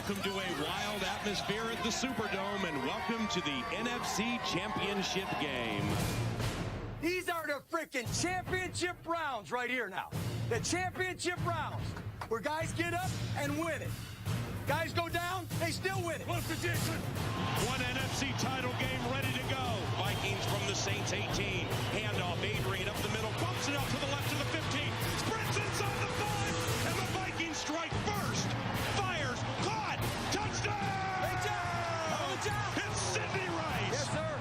Welcome to a wild atmosphere at the Superdome, and welcome to the NFC Championship game. These are the freaking championship rounds right here now. The championship rounds, where guys get up and win it. Guys go down, they still win it. What's the difference? One NFC title game ready to go. Vikings from the Saints 18. Handoff, Adrian up the middle, bumps it out to the left to the 15. Sprints inside the 5, and the Vikings strike first. Fires, caught, touchdown! Great job! Good job! It's Sidney Rice! Yes, sir.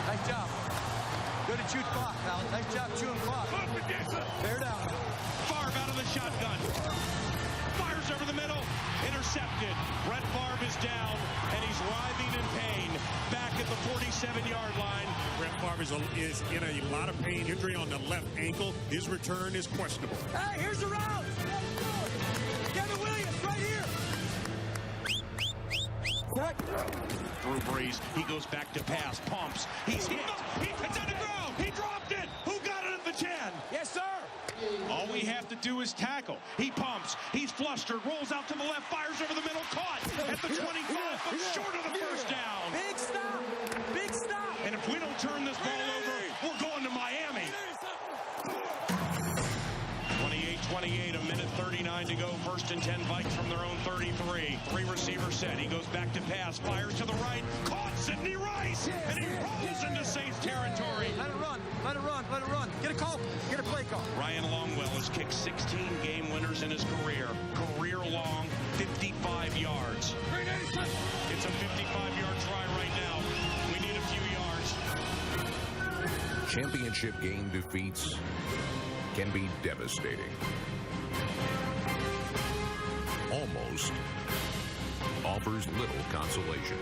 Nice job. Good to chew clock, Alan. Nice job chewing clock. Bear down. Favre out of the shotgun. Fires over the middle. Intercepted. Brett Favre is down, and he's writhing in pain. Back at the 47-yard line. Brett Favre is in a lot of pain. Injury on the left ankle. His return is questionable. Hey, here's the route. Kevin Williams right here. Drew Brees, he goes back to pass, pumps, he's hit, it's on the ground, he dropped it, who got it at the 10? Yes, sir. All we have to do is tackle, he pumps, he's flustered, rolls out to the left, fires over the middle, caught at the 25, but short of the first down. Big stop, big stop. And if we don't turn this ball over, we're going to Miami. 28-28, a minute 39 to go. First and 10 Vikes from their own 33. Three receiver set. He goes back to pass. Fires to the right. Caught Sidney Rice. And he rolls into Saints territory. Let it run. Let it run. Let it run. Get a call. Get a play call. Ryan Longwell has kicked 16 game winners in his career. Career long, 55 yards. It's a 55-yard try right now. We need a few yards. Championship game defeats can be devastating. Almost offers little consolation.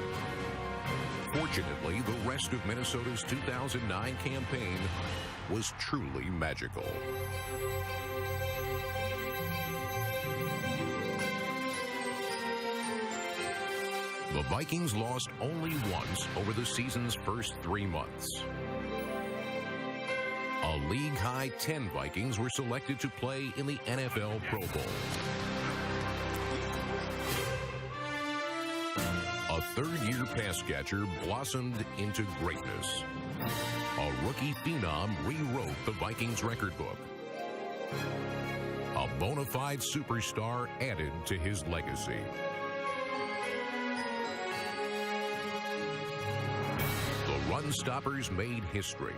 Fortunately, the rest of Minnesota's 2009 campaign was truly magical. The Vikings lost only once over the season's first 3 months. A league-high 10 Vikings were selected to play in the NFL Pro Bowl. A third-year pass catcher blossomed into greatness. A rookie phenom rewrote the Vikings record book. A bona fide superstar added to his legacy. The run-stoppers made history.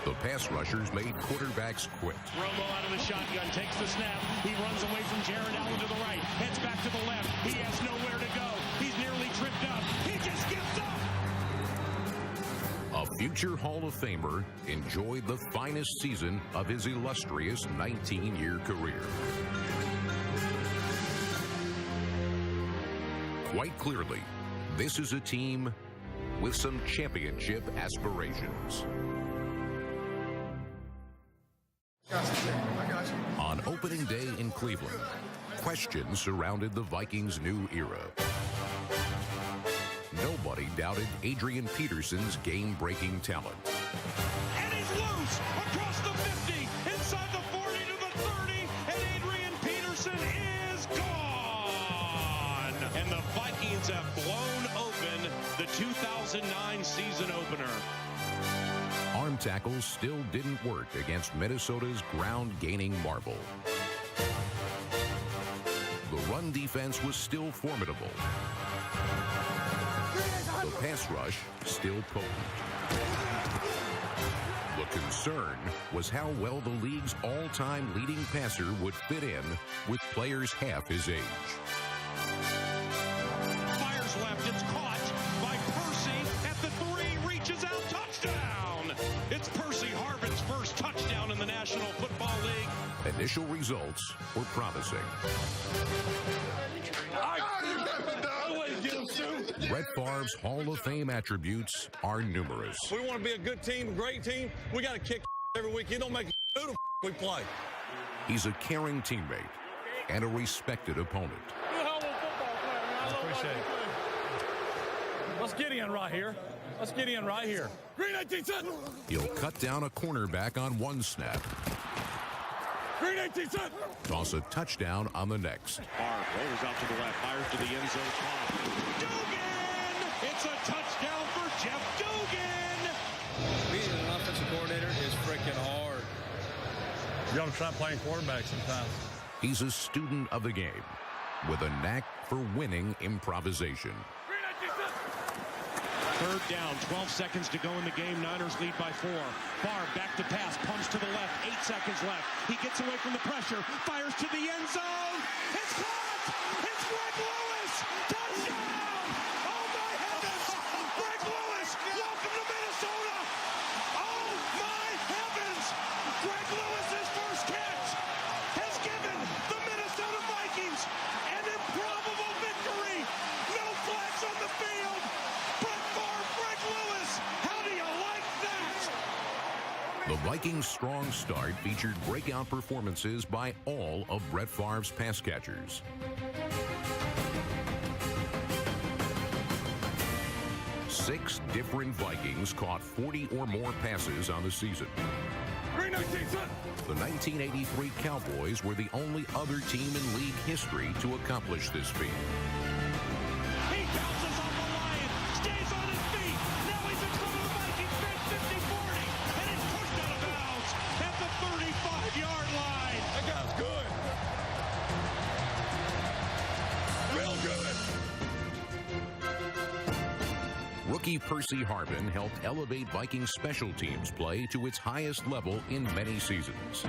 The pass rushers made quarterbacks quit. Romo out of the shotgun, takes the snap. He runs away from Jared Allen to the right, heads back to the left. He has nowhere to go. He's nearly tripped up. He just gives up. A future Hall of Famer enjoyed the finest season of his illustrious 19-year career. Quite clearly, this is a team with some championship aspirations. On opening day in Cleveland, questions surrounded the Vikings' new era. Nobody doubted Adrian Peterson's game-breaking talent. And he's loose across the 50, inside the 40 to the 30, and Adrian Peterson is gone. And the Vikings have blown open the 2009 season opener. Arm tackles still didn't work against Minnesota's ground-gaining marvel. The run defense was still formidable. The pass rush still potent. The concern was how well the league's all-time leading passer would fit in with players half his age. Fires left, it's caught by Percy at the 3, reaches out, touchdown! It's Percy Harvin's first touchdown in the National Football League. Initial results were promising. Brett Favre's Hall of Fame attributes are numerous. We want to be a good team, a great team. We got to kick every week. It don't make who the we play. He's a caring teammate and a respected opponent. Appreciate it. Let's get in right here. Let's get in right here. He'll cut down a cornerback on one snap Green 18 set. Toss a touchdown on the next. Barr rolls out to the left, fires to the end zone. Dugan! It's a touchdown for Jeff Dugan! Being an offensive coordinator is freaking hard. You got to try playing quarterback sometimes. He's a student of the game with a knack for winning improvisation. Third down, 12 seconds to go in the game. Niners lead by 4. Barr back to pass, pumps to the left, 8 seconds left. He gets away from the pressure, fires to the end zone. It's caught! It's Greg Lewis! Touchdown! Oh my heavens! Greg Lewis! Welcome to Minnesota! Oh my heavens! Greg Lewis's first catch has given the Minnesota Vikings an improbable victory! No flags on the field! Greg Lewis, how do you like that? The Vikings' strong start featured breakout performances by all of Brett Favre's pass catchers. Six different Vikings caught 40 or more passes on the season. Green 19 set. The 1983 Cowboys were the only other team in league history to accomplish this feat. He bounces off the line, stays on his feet. Now he's in front of the Vikings bench, 50-40, and it's pushed out of bounds at the 35-yard line. That guy's good. Real good. Rookie Percy Harvin helped elevate Vikings special teams play to its highest level in many seasons.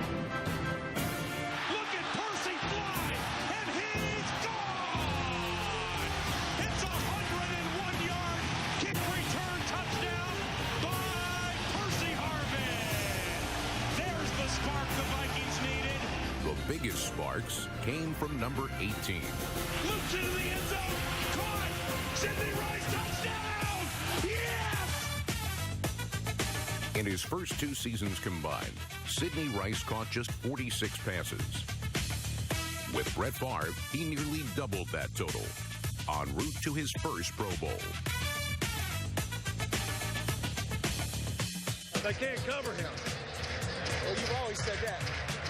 Look at Percy fly, and he's gone! It's a 101-yard kick return touchdown by Percy Harvin. There's the spark the Vikings needed. The biggest sparks came from number 18. Loops into the end zone, caught! Sidney Rice, touchdown! Yes! In his first 2 seasons combined, Sidney Rice caught just 46 passes. With Brett Favre, he nearly doubled that total, en route to his first Pro Bowl. They can't cover him. Well, you've always said that.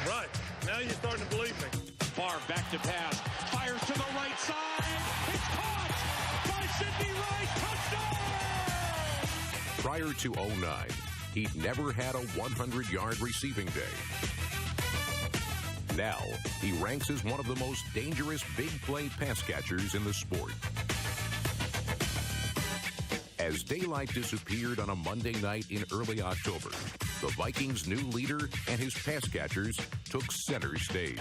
Right. Now you're starting to believe me. Barr back to pass, fires to the right side. It's caught by Sidney Rice. Touchdown! Prior to 09, he'd never had a 100-yard receiving day. Now, he ranks as one of the most dangerous big play pass catchers in the sport. As daylight disappeared on a Monday night in early October, the Vikings' new leader and his pass catchers took center stage.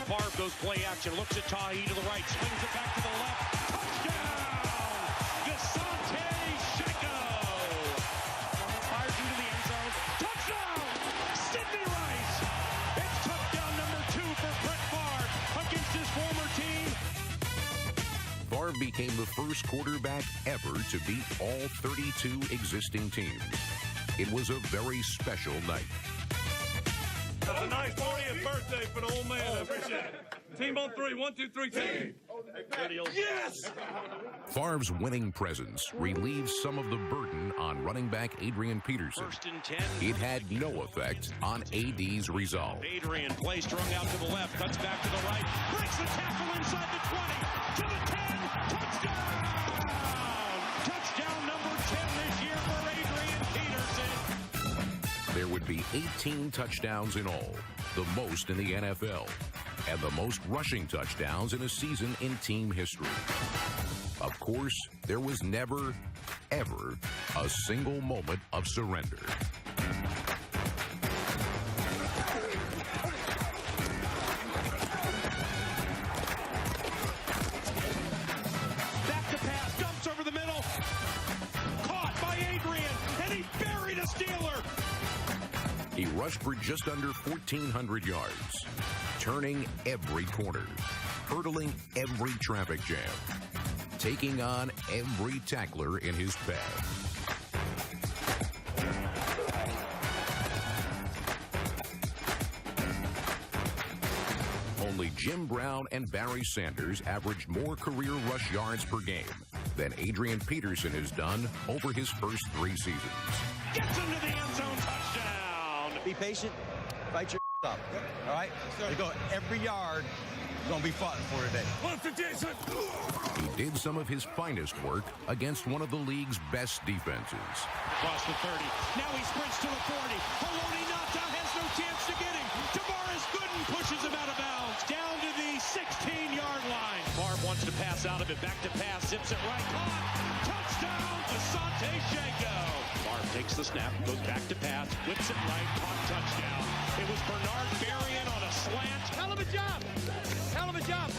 Favre goes play action, looks at Tahi to the right, swings it back to the left. Touchdown! Gasante Sheko! Fires into the end zone. Touchdown! Sidney Rice! It's touchdown number 2 for Brett Favre against his former team. Favre became the first quarterback ever to beat all 32 existing teams. It was a very special night. That's a nice 40th birthday for the old man. I appreciate it. Team on 3. 1, 2, 3, team. Yes! Favre's winning presence relieved some of the burden on running back Adrian Peterson. 1st and 10. It had no effect on AD's resolve. Adrian, play strung out to the left, cuts back to the right, breaks the tackle inside the 20, to the 10, touchdown! Touchdown number 10 this year for Adrian Peterson. There would be 18 touchdowns in all, the most in the NFL, and the most rushing touchdowns in a season in team history. Of course, there was never, ever a single moment of surrender. Back to pass, dumps over the middle, caught by Adrian, and he buried a Steeler. He rushed for just under 1,400 yards, turning every corner, hurdling every traffic jam, taking on every tackler in his path. Only Jim Brown and Barry Sanders averaged more career rush yards per game than Adrian Peterson has done over his first 3 seasons. Gets into the end zone, touchdown. be patient, fight your up. All right? We go every yard. Going to be fought for today. 158, son. He did some of his finest work against one of the league's best defenses. Across the 30. Now he sprints to the 40. Haloti Ngata has no chance to get him. Tavares Gooden pushes him out of bounds. Down to the 16-yard line. Favre wants to pass out of it. Back to pass. Zips it right. Caught. Touchdown. Asante Shengo. Favre takes the snap. Goes back to pass. Whips it right. Caught. Touchdown. It was Bernard Berrien on a slant. Hell of a job. Hell of a job.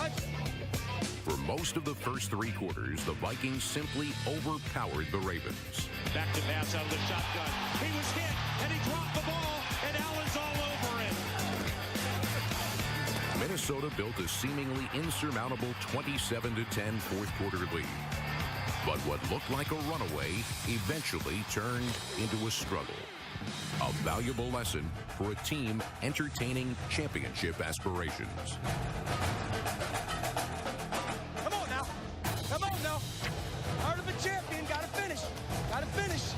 For most of the first three quarters, the Vikings simply overpowered the Ravens. Back to pass out of the shotgun. He was hit, and he dropped the ball, and Allen's all over it. Minnesota built a seemingly insurmountable 27-10 fourth-quarter lead. But what looked like a runaway eventually turned into a struggle. A valuable lesson for a team entertaining championship aspirations. Come on now. Come on now. Heart of a champion. Got to finish. Got to finish.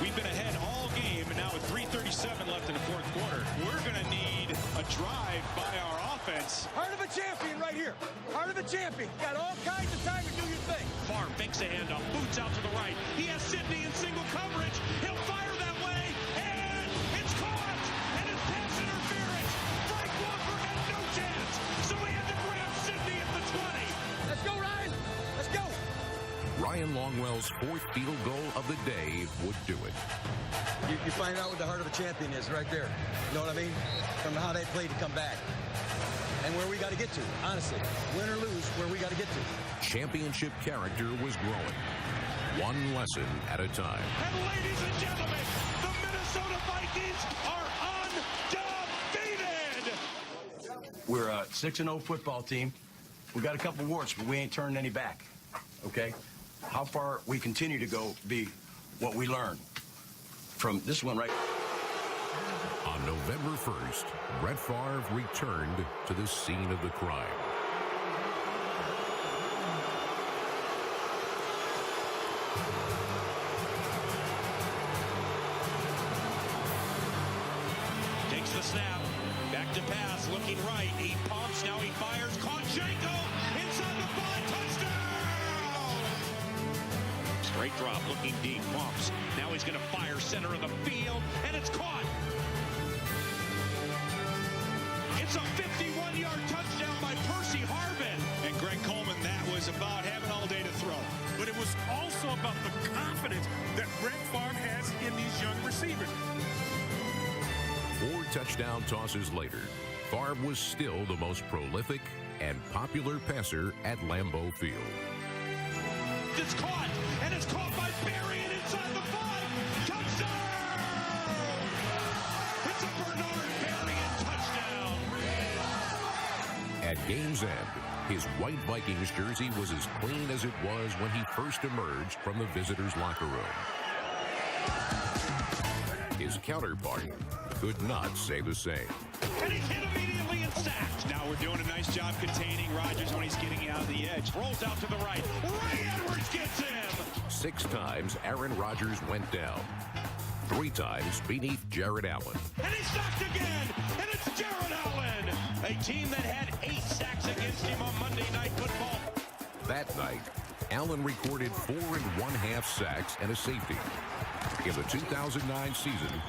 We've been ahead all game, and now with 3:37 left in the fourth quarter, we're going to need a drive by our offense. Heart of a champion right here. Heart of a champion. Got all kinds of time to do your thing. Favre fakes a handoff, boots out to the right. He has Sidney in single coverage. He'll fire that way, and it's caught, and it's pass interference. Frank Walker had no chance, so he had to grab Sidney at the 20. Let's go, Ryan. Let's go. Ryan Longwell's fourth field goal of the day would do it. You find out what the heart of a champion is right there. You know what I mean? From how they play to come back. And where we got to get to, honestly. Win or lose, where we got to get to. Championship character was growing, one lesson at a time. And ladies and gentlemen, the Minnesota Vikings are undefeated. We're a 6-0 football team. We got a couple warts, but we ain't turning any back. Okay? How far we continue to go be what we learn from this one right. On November 1st, Brett Favre returned to the scene of the crime. Takes the snap, back to pass, looking right. He pumps, now he fires. Caught Shengo inside the 5, touchdown! Straight drop, looking deep, pumps. Now he's going to fire center of the field, and it's caught. It's a 51-yard touchdown by Percy Harvin. And Greg Coleman, that was about having all day to throw. But it was also about the confidence that Brett Favre has in these young receivers. 4 touchdown tosses later, Favre was still the most prolific and popular passer at Lambeau Field. It's caught, and it's caught by Berrien inside the 5. Touchdown! It's a Bernard Berrien touchdown. At game's end, his white Vikings jersey was as clean as it was when he first emerged from the visitors' locker room. His counterpart could not say the same. And he's hit immediately and sacked. Now we're doing a nice job containing Rodgers when he's getting out of the edge. Rolls out to the right. Ray Edwards gets him. 6 times Aaron Rodgers went down. 3 times beneath Jared Allen. And he's sacked again. And it's Jared Allen. A team that had 8 sacks against him on Monday Night Football. That night, Allen recorded 4 1/2 sacks and a safety. In the 2009 season,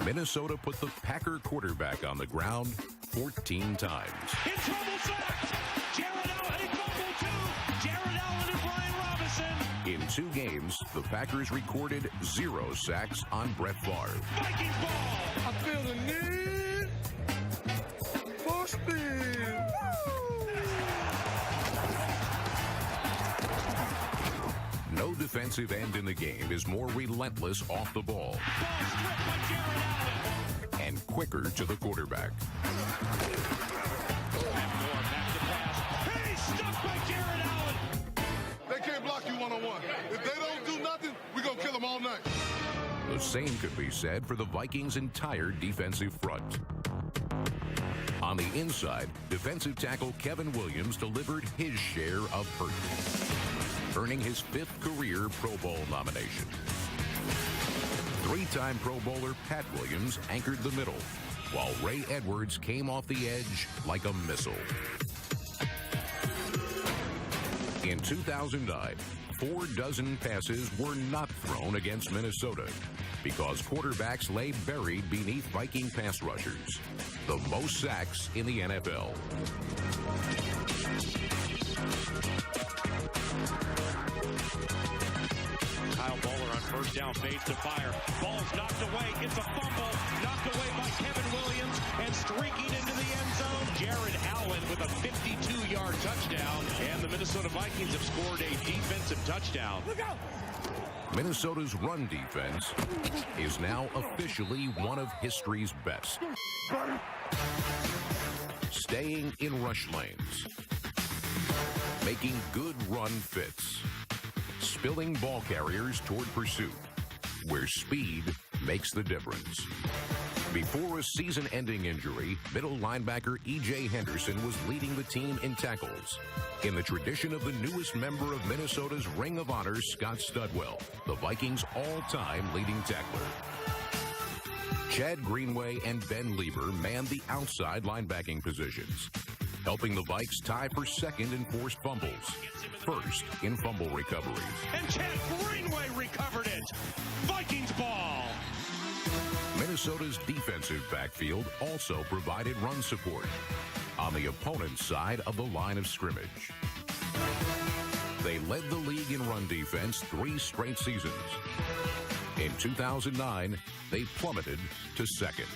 Minnesota put the Packer quarterback on the ground 14 times. In trouble sacks. Jared Allen, he fumbled too. Jared Allen and Brian Robinson. In 2 games, the Packers recorded 0 sacks on Brett Favre. Vikings ball. I feel the need for speed. No defensive end in the game is more relentless off the ball Ball stripped by Jared Allen. and quicker to the quarterback. And more back to pass. He's stuck by Jared Allen. They can't block you one-on-one. If they don't do nothing, we're going to kill them all night. The same could be said for the Vikings' entire defensive front. On the inside, defensive tackle Kevin Williams delivered his share of hurt, earning his 5th career Pro Bowl nomination. Three-time Pro Bowler Pat Williams anchored the middle, while Ray Edwards came off the edge like a missile. In 2009, 4 dozen passes were not thrown against Minnesota because quarterbacks lay buried beneath Viking pass rushers. The most sacks in the NFL. Kyle Bowler on first down, fades to fire. Ball's knocked away. It's a fumble. Knocked away by Kevin Williams and streaking into the end zone. Jared Allen with a 52-yard touchdown. And the Minnesota Vikings have scored a defensive touchdown. Look out! Minnesota's run defense is now officially one of history's best. Staying in rush lanes. Making good run fits. Spilling ball carriers toward pursuit, where speed makes the difference. Before a season-ending injury, middle linebacker E.J. Henderson was leading the team in tackles. In the tradition of the newest member of Minnesota's Ring of Honor, Scott Studwell, the Vikings' all-time leading tackler. Chad Greenway and Ben Lieber manned the outside linebacking positions, helping the Vikes tie for second in forced fumbles, first in fumble recoveries. And Chad Greenway recovered it. Vikings ball. Minnesota's defensive backfield also provided run support on the opponent's side of the line of scrimmage. They led the league in run defense 3 straight seasons. In 2009, they plummeted to second.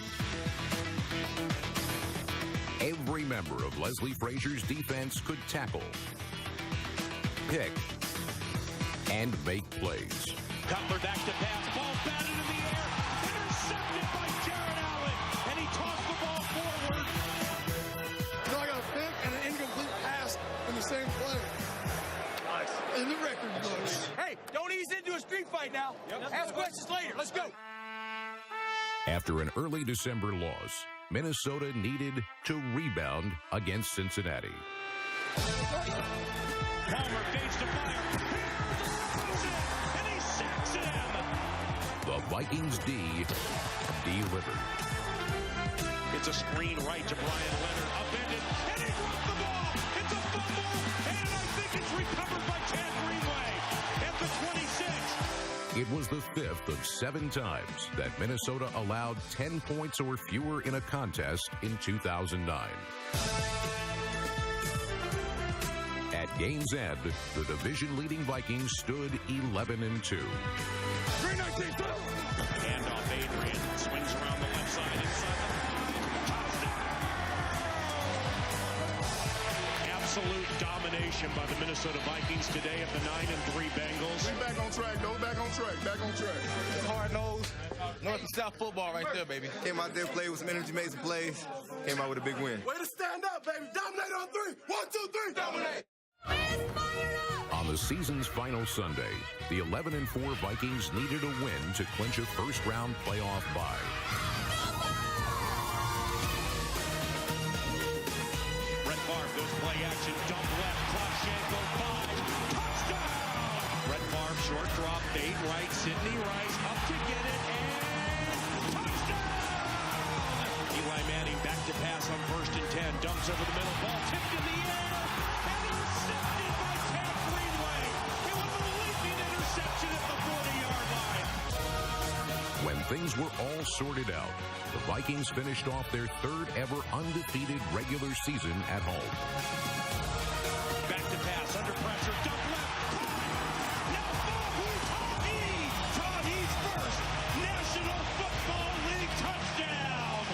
Every member of Leslie Frazier's defense could tackle, pick, and make plays. Cutler back to pass. Ball batted in the air. Intercepted by Jared Allen. And he tossed the ball forward. So I got a pick and an incomplete pass in the same play. Nice. In the record books. Hey, don't ease into a street fight now. Ask questions later. Let's go. After an early December loss, Minnesota needed to rebound against Cincinnati. Palmer fades to fire. And he sacks him. The Vikings D delivered. It's a screen right to Brian Leonard. Upended. And he dropped the ball. It's a fumble. And I think it's recovered by Chad Greenway at the 26. It was the 5th of 7 times that Minnesota allowed 10 points or fewer in a contest in 2009. At game's end, the division-leading Vikings stood 11-2. Handoff, Adrian swings around the left side inside the absolute domination by the Minnesota Vikings today of the 9-3 Bengals. We back on track, though. Back on track. Back on track. Hard-nosed, north and south football right there, baby. Came out there, played with some energy, made some plays, came out with a big win. Way to stand up, baby. Dominate on 3. 1, 2, 3. Dominate. On the season's final Sunday, the 11-4 Vikings needed a win to clinch a first-round playoff bye. Brett Favre goes play action, dump left, Kravchenko 5, touchdown! Brett Favre short drop, fade right, Sidney Rice up to get it, and touchdown! Eli Manning back to pass on 1st and 10, dumps over the middle, ball tipped in the air, and intercepted by Chad Greenway. It was a leaping interception at the 40-yard line. When things were all sorted out, the Vikings finished off their 3rd ever undefeated regular season at home. Back to pass, under pressure, dump left. Now Tahi's first National Football League touchdown.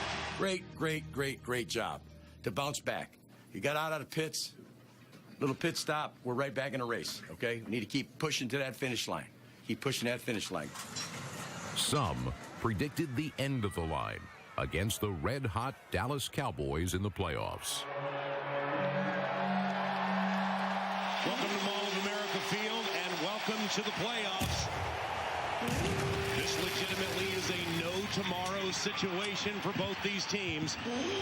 Great job to bounce back. You got out of the pits, little pit stop. We're right back in the race, okay? We need to keep pushing to that finish line. Keep pushing that finish line. Some predicted the end of the line against the red-hot Dallas Cowboys in the playoffs. Welcome to Mall of America Field, and welcome to the playoffs. This legitimately is a no-tomorrow situation for both these teams.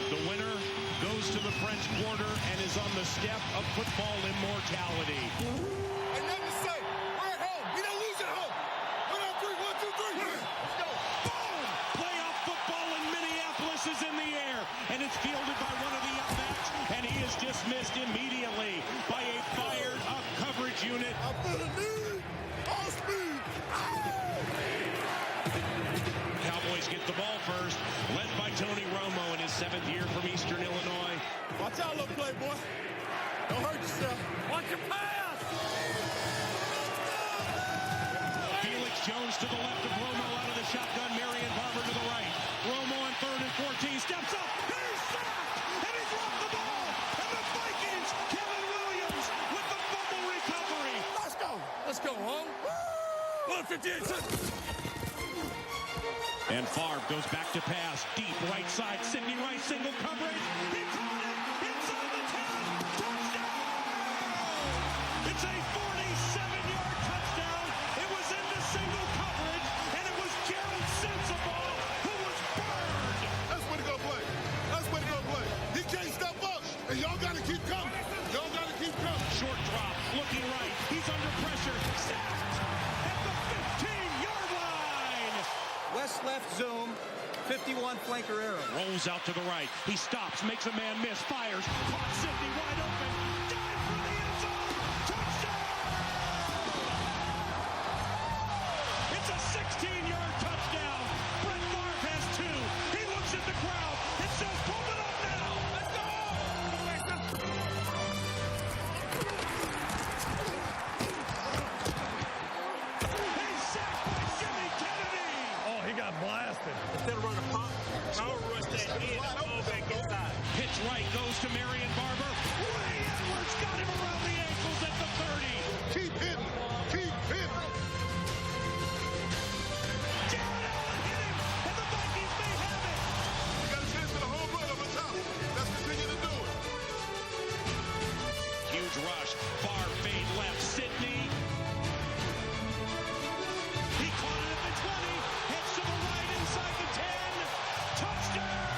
The winner goes to the French Quarter and is on the step of football immortality. I never say, we're at home. We don't lose at home. 1, 2, 3. Let's go. dismissed immediately by a fired-up coverage unit. I'm gonna need all speed. Cowboys get the ball first, led by Tony Romo in his 7th year from Eastern Illinois. Watch out, little playboy. Don't hurt yourself. Watch your pass! Felix Jones to the left of Romo out of the shotgun. Marion Barber to the right. Romo on 3rd and 14. Steps up. He's sacked. And he dropped the ball. And the Vikings, Kevin Williams with the fumble recovery. Let's go. Let's go, home. 158. And Favre goes back to pass. Deep right side. Sidney Rice single coverage. He caught it. Inside the 10. Touchdown. It's a 47-yard touchdown. It was into single coverage. And it was Gerald Sensabaugh who was burned. That's way to go play. That's way to go play. He can't step up. And y'all got to keep coming. Y'all got to keep coming. Short drop. Looking right. He's under pressure. Sacked at the 15-yard line. West left zoom, 51 flanker arrow. Rolls out to the right. He stops, makes a man miss, fires. Caught Sidney wide open. Dive for the end zone. Touchdown! It's a 16-yard touchdown. Brett Favre has 2. He looks at the crowd and says, "Pump it up now. Let's go!" He's sacked by Jimmy Kennedy. Oh, he got blasted. Instead of running a pump, I'll rush that in and go back inside. Pitch right goes to Marion Barber. Ray Edwards got him around the ankles at the 30. Keep hitting. Keep hitting. Jared Allen hit him, and the Vikings may have it. You got a chance for the home run over top. Let's continue to do it. Huge rush. Far fade left. Sidney. He caught it at the 20. Heads to the right inside the 10. Touchdown!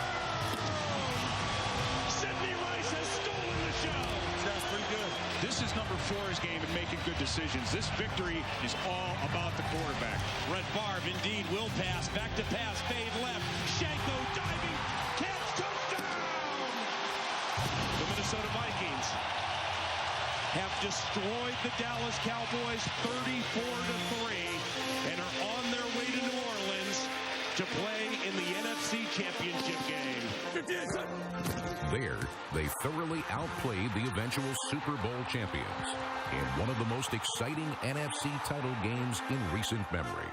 Sidney Rice has stolen the show. That's pretty good. This is number 4's game in making good decisions. This victory is all about the quarterback. Brett Favre indeed will pass. Back to pass. Fade left. Shanko diving. Catch. Touchdown! The Minnesota Vikings have destroyed the Dallas Cowboys 34-3 and are on their way to New Orleans to play in the NFC Championship game. 58 seconds. There, they thoroughly outplayed the eventual Super Bowl champions in one of the most exciting NFC title games in recent memory.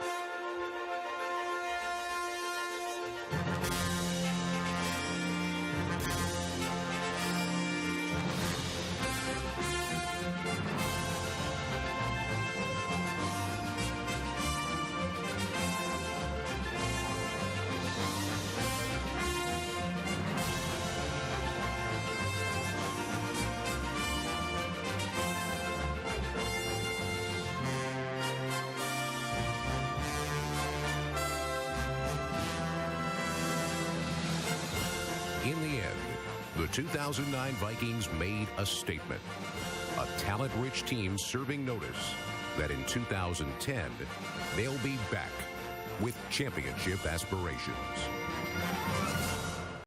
In the end, the 2009 Vikings made a statement. A talent-rich team serving notice that in 2010, they'll be back with championship aspirations.